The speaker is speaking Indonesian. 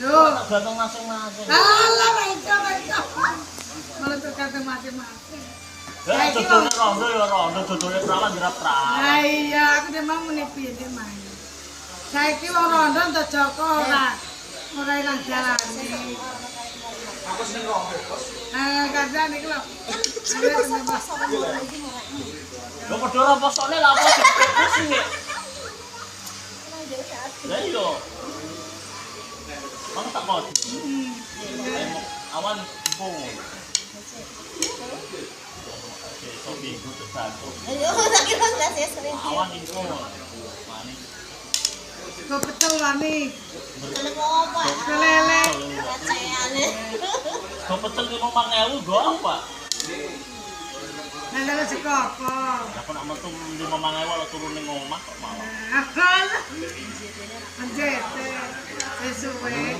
Yo. Gantung masing-masing. Alah, itu. Malah tergantung masing-masing. Ya, judulnya rondo ya rondo, judulnya perawan dirap perawan. Nah iya, aku dia mau menipi dia main. Saiki wong rondo untuk Joko ora ilang jalane. Aku seneng rondo, Bos. Kadang iki lho. Lho padha ora posone lha apa sing sih. Lah iya. Mang tak mau. Awan empung. Besok minggu tergantung. Awan info. Manis. Kok betul wani. Kalau mau apa? Kelele. Receane. Kok pecel 5.000 go apa? Nah, kalau sekoko. Ya kok nak metu 5.000 lo turun ning omah kok mau. Anjete. Sesuai.